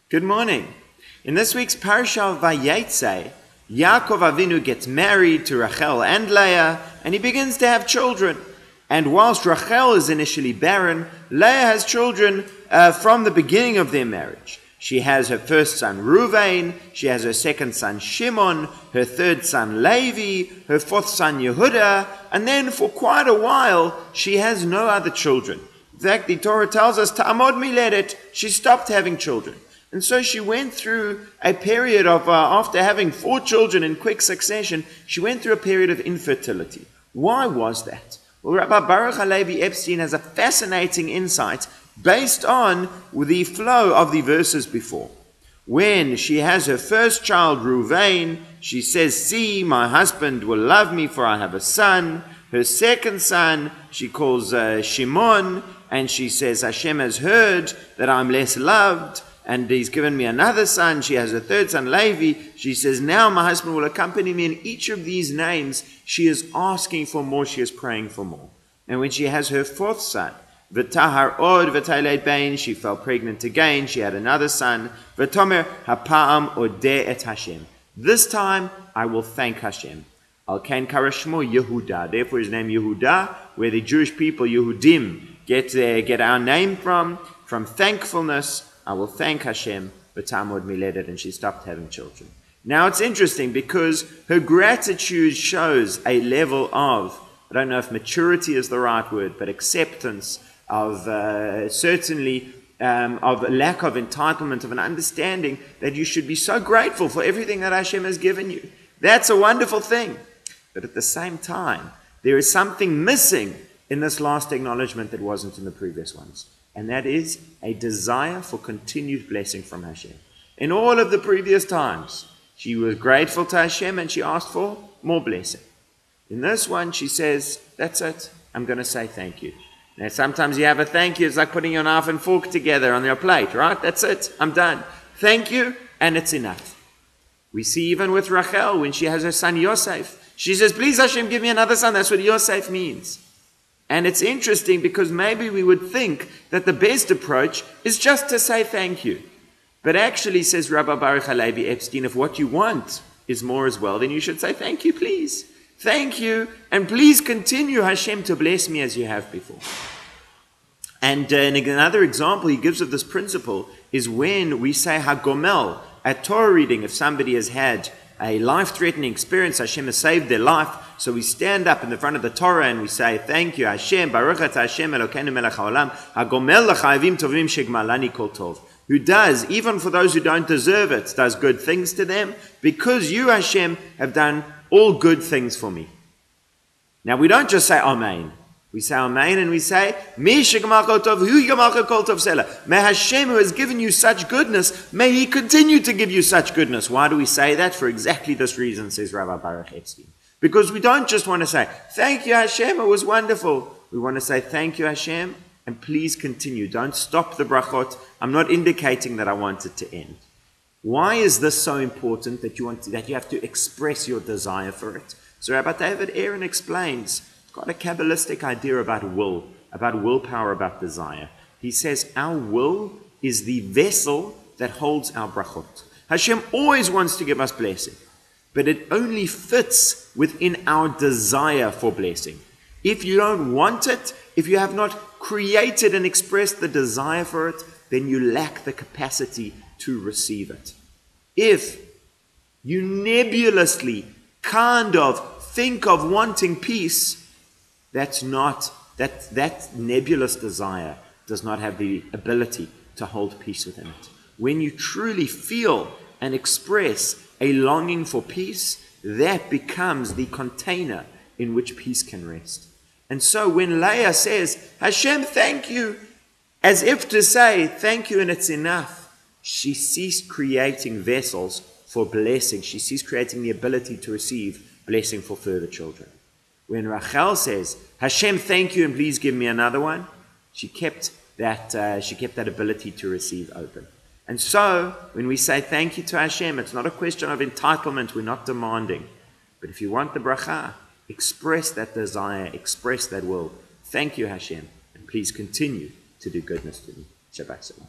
Good morning. In this week's parasha of Vayeitzei, Yaakov Avinu gets married to Rachel and Leah, and he begins to have children. And whilst Rachel is initially barren, Leah has children from the beginning of their marriage. She has her first son Reuven, she has her second son Shimon, her third son Levi, her fourth son Yehuda, and then for quite a while she has no other children. In fact, the Torah tells us, Ta'amod miledet, she stopped having children. And so she went through a period of, after having 4 children in quick succession, she went through a period of infertility. Why was that? Well, Rabbi Baruch Halevi Epstein has a fascinating insight based on the flow of the verses before. When she has her first child, Reuven, she says, "See, my husband will love me, for I have a son." Her second son, she calls Shimon, and she says, Hashem has heard that I'm less loved, and he's given me another son. She has a third son, Levi. She says, now my husband will accompany me. In each of these names, she is asking for more. She is praying for more. And when she has her fourth son, V'tahar od v'tailed bein, she fell pregnant again. She had another son. V'tomer hapa'am odeh et Hashem. This time, I will thank Hashem. Al kain karashmo Yehuda. Therefore, his name Yehuda, where the Jewish people, Yehudim, get our name from thankfulness. I will thank Hashem, v'tamod miledet, and she stopped having children. Now it's interesting because her gratitude shows a level of, I don't know if maturity is the right word, but acceptance of certainly of lack of entitlement, of an understanding that you should be so grateful for everything that Hashem has given you. That's a wonderful thing. But at the same time, there is something missing in this last acknowledgement that wasn't in the previous ones. And that is a desire for continued blessing from Hashem. In all of the previous times, she was grateful to Hashem and she asked for more blessing. In this one, she says, that's it. I'm going to say thank you. Now, sometimes you have a thank you. It's like putting your knife and fork together on your plate, right? That's it. I'm done. Thank you, and it's enough. We see even with Rachel, when she has her son Yosef, she says, please Hashem, give me another son. That's what Yosef means. And it's interesting because maybe we would think that the best approach is just to say thank you. But actually, says Rabbi Baruch Halevi Epstein, if what you want is more as well, then you should say thank you, please. Thank you, and please continue, Hashem, to bless me as you have before. And another example he gives of this principle is when we say Hagomel at Torah reading. If somebody has had a life-threatening experience, Hashem has saved their life, so we stand up in the front of the Torah and we say, thank you, Hashem, Baruch Ata Hashem Elokeinu melech haolam, Hagomel l'chayavim tovim shegmalani kol tov. Who does, even for those who don't deserve it, does good things to them, because you, Hashem, have done all good things for me. Now, we don't just say Amen. We say Amen and we say, Mi shegmal kol tov, hu yigmal kol tov selah. May Hashem, who has given you such goodness, may He continue to give you such goodness. Why do we say that? For exactly this reason, says Rabbi Baruch Epstein. Because we don't just want to say, thank you, Hashem, it was wonderful. We want to say, thank you, Hashem, and please continue. Don't stop the brachot. I'm not indicating that I want it to end. Why is this so important that you have to express your desire for it? So Rabbi David Aaron explains, he's got a Kabbalistic idea about will, about willpower, about desire. He says our will is the vessel that holds our brachot. Hashem always wants to give us blessing, but it only fits within our desire for blessing. If you don't want it, if you have not created and expressed the desire for it, then you lack the capacity to receive it. If you nebulously kind of think of wanting peace, that nebulous desire does not have the ability to hold peace within it. When you truly feel and express a longing for peace, that becomes the container in which peace can rest. And so when Leah says, Hashem, thank you, as if to say, thank you and it's enough, she ceased creating vessels for blessing. She ceased creating the ability to receive blessing for further children. When Rachel says, Hashem, thank you and please give me another one, she kept that ability to receive open. And so, when we say thank you to Hashem, it's not a question of entitlement, we're not demanding. But if you want the bracha, express that desire, express that will. Thank you, Hashem, and please continue to do goodness to me. Shabbat Shalom.